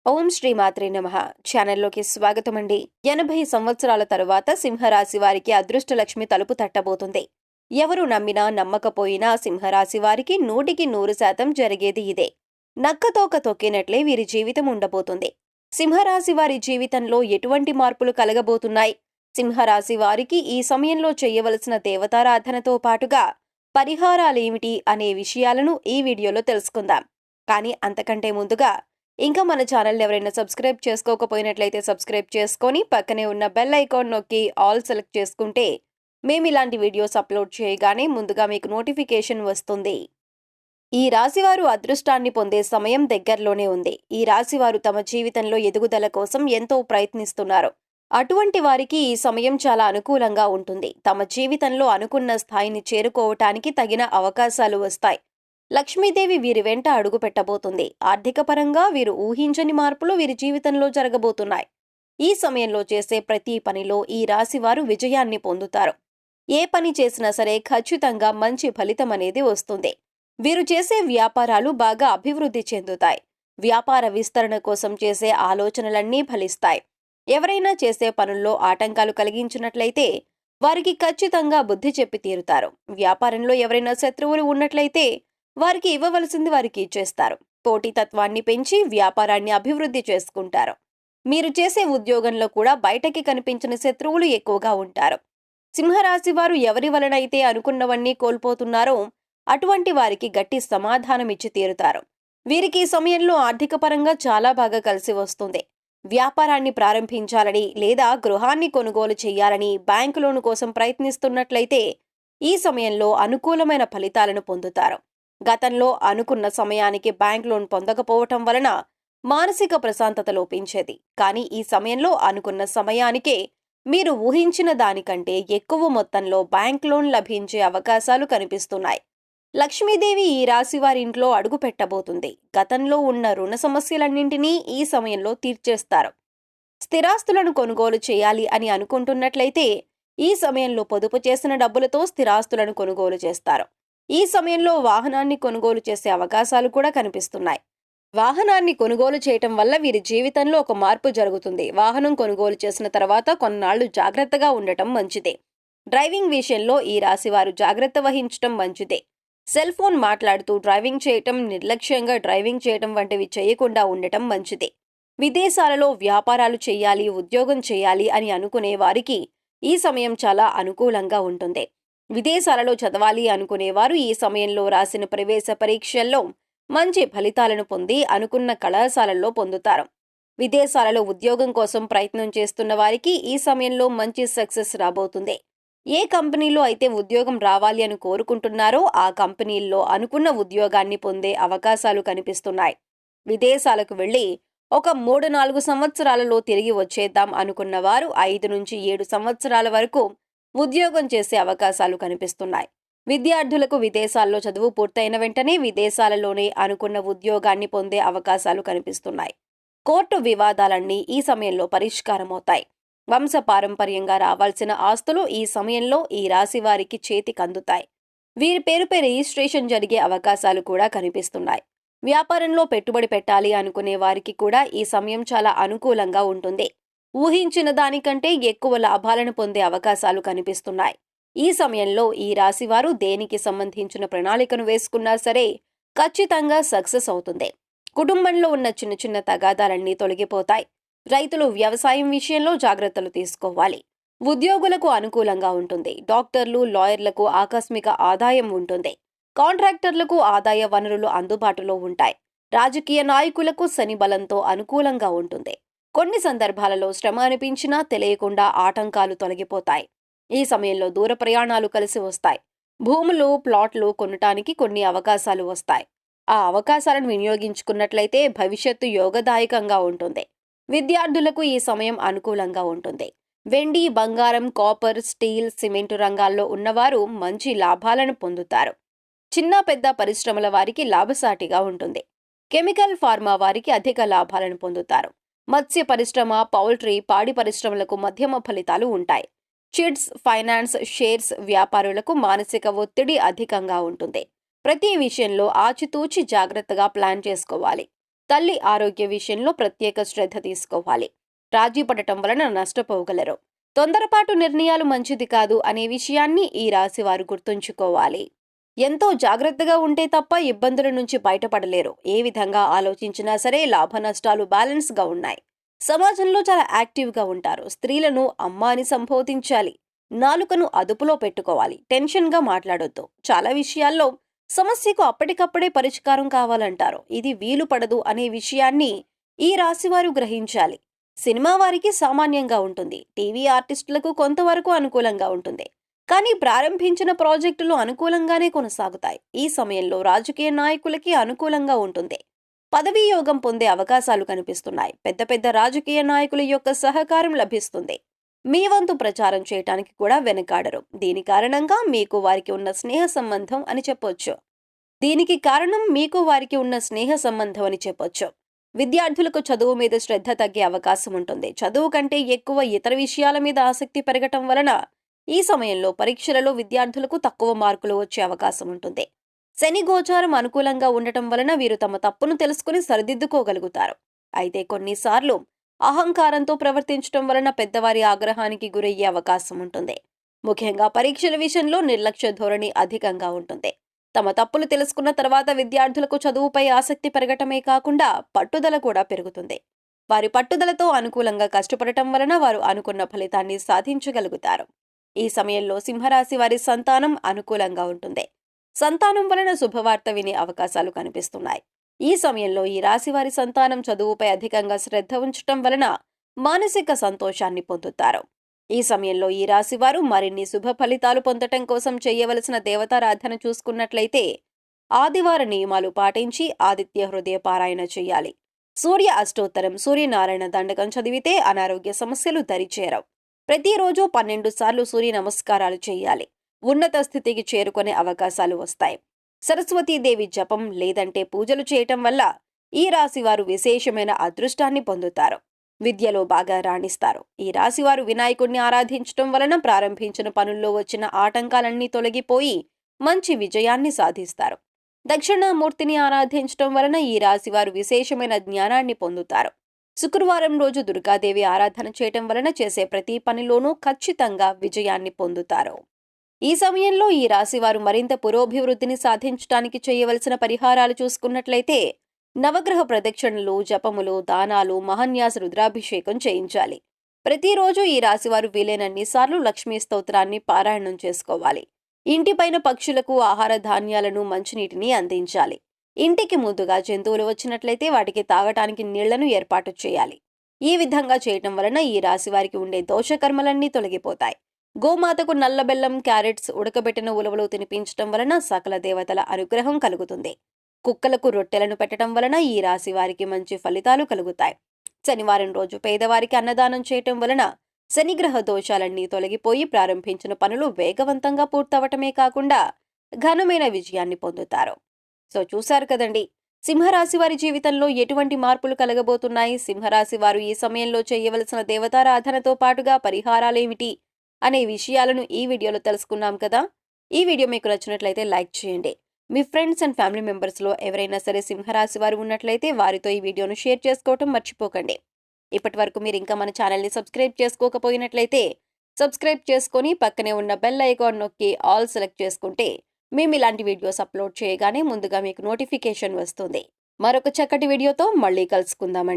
ఓం శ్రీ మాత్రే నమః. ఛానల్లోకి స్వాగతమండి. 80 సంవత్సరాల తరువాత సింహరాశి వారికి అదృష్టలక్ష్మి తలుపు తట్టబోతుంది. ఎవరు నమ్మినా నమ్మకపోయినా సింహరాశి వారికి 100% జరిగేది ఇదే. నక్కతోక తొక్కినట్లే వీరి జీవితం ఉండబోతుంది. సింహరాశి వారి జీవితంలో ఎటువంటి మార్పులు కలగబోతున్నాయి? సింహరాశి వారికి ఈ సమయంలో చేయవలసిన దేవతారాధనతో పాటుగా పరిహారాలేమిటి అనే విషయాలను ఈ వీడియోలో తెలుసుకుందాం. కానీ అంతకంటే ముందుగా ఇంకా మన ఛానల్ ఎవరైనా సబ్స్క్రైబ్ చేసుకోకపోయినట్లయితే సబ్స్క్రైబ్ చేసుకొని పక్కనే ఉన్న బెల్ ఐకాన్ నొక్కి ఆల్ సెలెక్ట్ చేసుకుంటే మేము ఇలాంటి వీడియోస్ అప్లోడ్ చేయగానే ముందుగా మీకు నోటిఫికేషన్ వస్తుంది. ఈ రాశివారు అదృష్టాన్ని పొందే సమయం దగ్గరలోనే ఉంది. ఈ రాశివారు తమ జీవితంలో ఎదుగుదల కోసం ఎంతో ప్రయత్నిస్తున్నారు. అటువంటి వారికి ఈ సమయం చాలా అనుకూలంగా ఉంటుంది. తమ జీవితంలో అనుకున్న స్థాయిని చేరుకోవటానికి తగిన అవకాశాలు వస్తాయి. లక్ష్మీదేవి వీరి వెంట అడుగు పెట్టబోతుంది. ఆర్థిక పరంగా వీరు ఊహించని మార్పులు వీరి జీవితంలో జరగబోతున్నాయి. ఈ సమయంలో చేసే ప్రతి పనిలో ఈ రాశివారు విజయాన్ని పొందుతారు. ఏ పని చేసినా సరే ఖచ్చితంగా మంచి ఫలితం అనేది వస్తుంది. వీరు చేసే వ్యాపారాలు బాగా అభివృద్ధి చెందుతాయి. వ్యాపార విస్తరణ కోసం చేసే ఆలోచనలన్నీ ఫలిస్తాయి. ఎవరైనా చేసే పనుల్లో ఆటంకాలు కలిగించినట్లయితే వారికి ఖచ్చితంగా బుద్ధి చెప్పి తీరుతారు. వ్యాపారంలో ఎవరైనా శత్రువులు ఉన్నట్లయితే వారికి ఇవ్వవలసింది వారికి ఇచ్చేస్తారు. పోటీతత్వాన్ని పెంచి వ్యాపారాన్ని అభివృద్ధి చేసుకుంటారు. మీరు చేసే ఉద్యోగంలో కూడా బయటకి కనిపించిన శత్రువులు ఎక్కువగా ఉంటారు. సింహరాశి వారు ఎవరి వలనైతే అనుకున్నవన్నీ కోల్పోతున్నారో అటువంటి వారికి గట్టి సమాధానం ఇచ్చి తీరుతారు. వీరికి ఈ సమయంలో ఆర్థిక పరంగా చాలా బాగా కలిసి వస్తుంది. వ్యాపారాన్ని ప్రారంభించాలని లేదా గృహాన్ని కొనుగోలు చేయాలని బ్యాంకు లోను కోసం ప్రయత్నిస్తున్నట్లయితే ఈ సమయంలో అనుకూలమైన ఫలితాలను పొందుతారు. గతంలో అనుకున్న సమయానికి బ్యాంక్ లోన్ పొందకపోవటం వలన మానసిక ప్రశాంతత లోపించేది. కానీ ఈ సమయంలో అనుకున్న సమయానికే మీరు ఊహించిన దానికంటే ఎక్కువ మొత్తంలో బ్యాంక్ లోన్ లభించే అవకాశాలు కనిపిస్తున్నాయి. లక్ష్మీదేవి ఈ రాశి వారి ఇంట్లో అడుగు పెట్టబోతుంది. గతంలో ఉన్న రుణ సమస్యలన్నింటినీ ఈ సమయంలో తీర్చేస్తారు. స్థిరాస్తులను కొనుగోలు చేయాలి అని అనుకుంటున్నట్లయితే ఈ సమయంలో పొదుపు చేసిన డబ్బులతో స్థిరాస్తులను కొనుగోలు చేస్తారు. ఈ సమయంలో వాహనాన్ని కొనుగోలు చేసే అవకాశాలు కూడా కనిపిస్తున్నాయి. వాహనాన్ని కొనుగోలు చేయటం వల్ల వీరి జీవితంలో ఒక మార్పు జరుగుతుంది. వాహనం కొనుగోలు చేసిన తర్వాత కొన్నాళ్లు జాగ్రత్తగా ఉండటం మంచిదే. డ్రైవింగ్ విషయంలో ఈ రాశివారు జాగ్రత్త వహించటం మంచిదే. సెల్ ఫోన్ మాట్లాడుతూ డ్రైవింగ్ చేయటం, నిర్లక్ష్యంగా డ్రైవింగ్ చేయటం వంటివి చేయకుండా ఉండటం మంచిదే. విదేశాలలో వ్యాపారాలు చేయాలి, ఉద్యోగం చేయాలి అని అనుకునే వారికి ఈ సమయం చాలా అనుకూలంగా ఉంటుంది. విదేశాలలో చదవాలి అనుకునేవారు ఈ సమయంలో రాసిన ప్రవేశ పరీక్షల్లో మంచి ఫలితాలను పొంది అనుకున్న కళాశాలల్లో పొందుతారు. విదేశాలలో ఉద్యోగం కోసం ప్రయత్నం చేస్తున్న వారికి ఈ సమయంలో మంచి సక్సెస్ రాబోతుంది. ఏ కంపెనీలో అయితే ఉద్యోగం రావాలి అని కోరుకుంటున్నారో ఆ కంపెనీల్లో అనుకున్న ఉద్యోగాన్ని పొందే అవకాశాలు కనిపిస్తున్నాయి. విదేశాలకు వెళ్లి ఒక 3-4 సంవత్సరాలలో తిరిగి వచ్చేద్దాం అనుకున్న వారు 5 నుంచి 7 సంవత్సరాల వరకు ఉద్యోగం చేసే అవకాశాలు కనిపిస్తున్నాయి. విద్యార్థులకు విదేశాల్లో చదువు పూర్తయిన వెంటనే విదేశాలలోనే అనుకున్న ఉద్యోగాన్ని పొందే అవకాశాలు కనిపిస్తున్నాయి. కోర్టు వివాదాలన్నీ ఈ సమయంలో పరిష్కారమవుతాయి. వంశపారంపర్యంగా రావాల్సిన ఆస్తులు ఈ సమయంలో ఈ రాశి వారికి చేతికందుతాయి. వీరి పేరుపై రిజిస్ట్రేషన్ జరిగే అవకాశాలు కూడా కనిపిస్తున్నాయి. వ్యాపారంలో పెట్టుబడి పెట్టాలి అనుకునే వారికి కూడా ఈ సమయం చాలా అనుకూలంగా ఉంటుంది. ఊహించిన దానికంటే ఎక్కువ లాభాలను పొందే అవకాశాలు కనిపిస్తున్నాయి. ఈ సమయంలో ఈ రాశివారు దేనికి సంబంధించిన ప్రణాళికను వేసుకున్నా సరే ఖచ్చితంగా సక్సెస్ అవుతుంది. కుటుంబంలో ఉన్న చిన్న చిన్న తగాదాలన్నీ తొలగిపోతాయి. రైతులు వ్యవసాయం విషయంలో జాగ్రత్తలు తీసుకోవాలి. ఉద్యోగులకు అనుకూలంగా ఉంటుంది. డాక్టర్లు, లాయర్లకు ఆకస్మిక ఆదాయం ఉంటుంది. కాంట్రాక్టర్లకు ఆదాయ వనరులు అందుబాటులో ఉంటాయి. రాజకీయ నాయకులకు శని బలంతో అనుకూలంగా ఉంటుంది. కొన్ని సందర్భాలలో శ్రమ అనిపించినా తెలియకుండా ఆటంకాలు తొలగిపోతాయి. ఈ సమయంలో దూర ప్రయాణాలు కలిసి వస్తాయి. భూములు, ప్లాట్లు కొనటానికి కొన్ని అవకాశాలు వస్తాయి. ఆ అవకాశాలను వినియోగించుకున్నట్లయితే భవిష్యత్తు యోగదాయకంగా ఉంటుంది. విద్యార్థులకు ఈ సమయం అనుకూలంగా ఉంటుంది. వెండి, బంగారం, కాపర్, స్టీల్, సిమెంటు రంగాల్లో ఉన్నవారు మంచి లాభాలను పొందుతారు. చిన్న పెద్ద పరిశ్రమల వారికి లాభసాటిగా ఉంటుంది. కెమికల్, ఫార్మా వారికి అధిక లాభాలను పొందుతారు. మత్స్య పరిశ్రమ, పౌల్ట్రీ, పాడి పరిశ్రమలకు మధ్యమ ఫలితాలు ఉంటాయి. చిట్స్, ఫైనాన్స్, షేర్స్ వ్యాపారులకు మానసిక ఒత్తిడి అధికంగా ఉంటుంది. ప్రతి విషయంలో ఆచితూచి జాగ్రత్తగా ప్లాన్ చేసుకోవాలి. తల్లి ఆరోగ్య విషయంలో ప్రత్యేక శ్రద్ధ తీసుకోవాలి. రాజీ పడటం వలన నష్టపోగలరు. తొందరపాటు నిర్ణయాలు మంచిది కాదు అనే విషయాన్ని ఈ రాశి వారు గుర్తుంచుకోవాలి. ఎంతో జాగ్రత్తగా ఉంటే తప్ప ఇబ్బందుల నుంచి బయటపడలేరు. ఏ విధంగా ఆలోచించినా సరే లాభ నష్టాలు బ్యాలెన్స్ గా ఉన్నాయి. సమాజంలో చాలా యాక్టివ్ గా ఉంటారు. స్త్రీలను అమ్మ అని సంబోధించాలి. నాలుకను అదుపులో పెట్టుకోవాలి. టెన్షన్ గా మాట్లాడొద్దు. చాలా విషయాల్లో సమస్యకు అప్పటికప్పుడే పరిష్కారం కావాలంటారు. ఇది వీలు పడదు అనే విషయాన్ని ఈ రాశివారు గ్రహించాలి. సినిమా వారికి సామాన్యంగా ఉంటుంది. టీవీ ఆర్టిస్టులకు కొంతవరకు అనుకూలంగా ఉంటుంది. కానీ ప్రారంభించిన ప్రాజెక్టులు అనుకూలంగానే కొనసాగుతాయి. ఈ సమయంలో రాజకీయ నాయకులకి అనుకూలంగా ఉంటుంది. పదవీ యోగం పొందే అవకాశాలు కనిపిస్తున్నాయి. పెద్ద పెద్ద రాజకీయ నాయకుల యొక్క సహకారం లభిస్తుంది. మీ వంతు ప్రచారం చేయటానికి కూడా వెనకాడరు. దీని కారణంగా మీకు వారికి ఉన్న స్నేహ సంబంధం అని చెప్పొచ్చు. విద్యార్థులకు చదువు మీద శ్రద్ధ తగ్గే అవకాశం ఉంటుంది. చదువు కంటే ఎక్కువ ఇతర విషయాల మీద ఆసక్తి పెరగటం వలన ఈ సమయంలో పరీక్షలలో విద్యార్థులకు తక్కువ మార్కులు వచ్చే అవకాశం ఉంటుంది. శని గోచారం అనుకూలంగా ఉండటం వలన వీరు తమ తప్పును తెలుసుకుని సరిదిద్దుకోగలుగుతారు. అయితే కొన్నిసార్లు అహంకారంతో ప్రవర్తించడం వలన పెద్దవారి ఆగ్రహానికి గురయ్యే అవకాశం ఉంటుంది. ముఖ్యంగా పరీక్షల విషయంలో నిర్లక్ష్య ధోరణి అధికంగా ఉంటుంది. తమ తప్పులు తెలుసుకున్న తర్వాత విద్యార్థులకు చదువుపై ఆసక్తి పెరగటమే కాకుండా పట్టుదల కూడా పెరుగుతుంది. వారి పట్టుదలతో అనుకూలంగా కష్టపడటం వలన వారు అనుకున్న ఫలితాన్ని సాధించగలుగుతారు. ఈ సమయంలో సింహరాశి వారి సంతానం అనుకూలంగా ఉంటుంది. సంతానం వలన శుభవార్త వినే అవకాశాలు కనిపిస్తున్నాయి. ఈ సమయంలో ఈ రాశి వారి సంతానం చదువుపై అధికంగా శ్రద్ధ ఉంచటం వలన మానసిక సంతోషాన్ని పొందుతారు. ఈ సమయంలో ఈ రాశి వారు మరిన్ని శుభ ఫలితాలు పొందటం కోసం చేయవలసిన దేవతారాధన చూసుకున్నట్లయితే ఆదివార నియమాలు పాటించి ఆదిత్య హృదయ పారాయణ చేయాలి. సూర్య అష్టోత్తరం, సూర్యనారాయణ దండకం చదివితే అనారోగ్య సమస్యలు దరిచేరవు. ప్రతిరోజు 12 సార్లు సూర్య నమస్కారాలు చేయాలి. ఉన్నత స్థితికి చేరుకునే అవకాశాలు వస్తాయి. సరస్వతీదేవి జపం లేదంటే పూజలు చేయటం వల్ల ఈ రాశి వారు విశేషమైన అదృష్టాన్ని పొందుతారు. విద్యలో బాగా రాణిస్తారు. ఈ రాశివారు వినాయకుడిని ఆరాధించటం వలన ప్రారంభించిన పనుల్లో వచ్చిన ఆటంకాలన్నీ తొలగిపోయి మంచి విజయాన్ని సాధిస్తారు. దక్షిణామూర్తిని ఆరాధించటం వలన ఈ రాశివారు విశేషమైన జ్ఞానాన్ని పొందుతారు. శుక్రవారం రోజు దుర్గాదేవి ఆరాధన చేయటం వలన చేసే ప్రతి పనిలోనూ ఖచ్చితంగా విజయాన్ని పొందుతారు. ఈ సమయంలో ఈ రాశివారు మరింత పురోభివృద్ధిని సాధించడానికి చేయవలసిన పరిహారాలు చూసుకున్నట్లయితే నవగ్రహ ప్రదక్షిణలు, జపములు, దానాలు, మహాన్యాస రుద్రాభిషేకం చేయించాలి. ప్రతిరోజు ఈ రాశివారు వీలైనన్ని సార్లు లక్ష్మీ స్తోత్రాన్ని పారాయణం చేసుకోవాలి. ఇంటిపైన పక్షులకు ఆహార ధాన్యాలను, మంచినీటిని అందించాలి. ఇంటికి ముందుగా జంతువులు వచ్చినట్లయితే వాటికి తాగటానికి నీళ్లను ఏర్పాటు చేయాలి. ఈ విధంగా చేయటం వలన ఈ రాశివారికి ఉండే దోషకర్మలన్నీ తొలగిపోతాయి. గోమాతకు నల్ల బెల్లం, క్యారెట్స్, ఉడకబెట్టిన ఉలవలు తినిపించటం వలన సకల దేవతల అనుగ్రహం కలుగుతుంది. కుక్కలకు రొట్టెలను పెట్టడం వలన ఈ రాశి వారికి మంచి ఫలితాలు కలుగుతాయి. శనివారం రోజు పేదవారికి అన్నదానం చేయటం వలన శనిగ్రహ దోషాలన్నీ తొలగిపోయి ప్రారంభించిన పనులు వేగవంతంగా పూర్తవటమే కాకుండా ఘనమైన విజయాన్ని పొందుతారు. సో చూశారు కదండి, సింహరాశి వారి జీవితంలో ఎటువంటి మార్పులు కలగబోతున్నాయి, సింహరాశి వారు ఈ సమయంలో చేయవలసిన దేవతారాధనతో పాటుగా పరిహారాలేమిటి అనే విషయాలను ఈ వీడియోలో తెలుసుకున్నాం కదా. ఈ వీడియో మీకు నచ్చినట్లయితే లైక్ చేయండి. మీ ఫ్రెండ్స్ అండ్ ఫ్యామిలీ మెంబర్స్లో ఎవరైనా సరే సింహరాశి వారు ఉన్నట్లయితే వారితో ఈ వీడియోను షేర్ చేసుకోవటం మర్చిపోకండి. ఇప్పటి వరకు మీరు ఇంకా మన ఛానల్ని సబ్స్క్రైబ్ చేసుకోకపోయినట్లయితే సబ్స్క్రైబ్ చేసుకొని పక్కనే ఉన్న బెల్ ఐకాన్ నొక్కి ఆల్ సెలెక్ట్ చేసుకుంటే మేము ఇలాంటి వీడియోస్ అప్లోడ్ చేయగానే ముందుగా మీకు నోటిఫికేషన్ వస్తుంది. మరొక చక్కటి వీడియోతో మళ్ళీ కలుసుకుందామండి.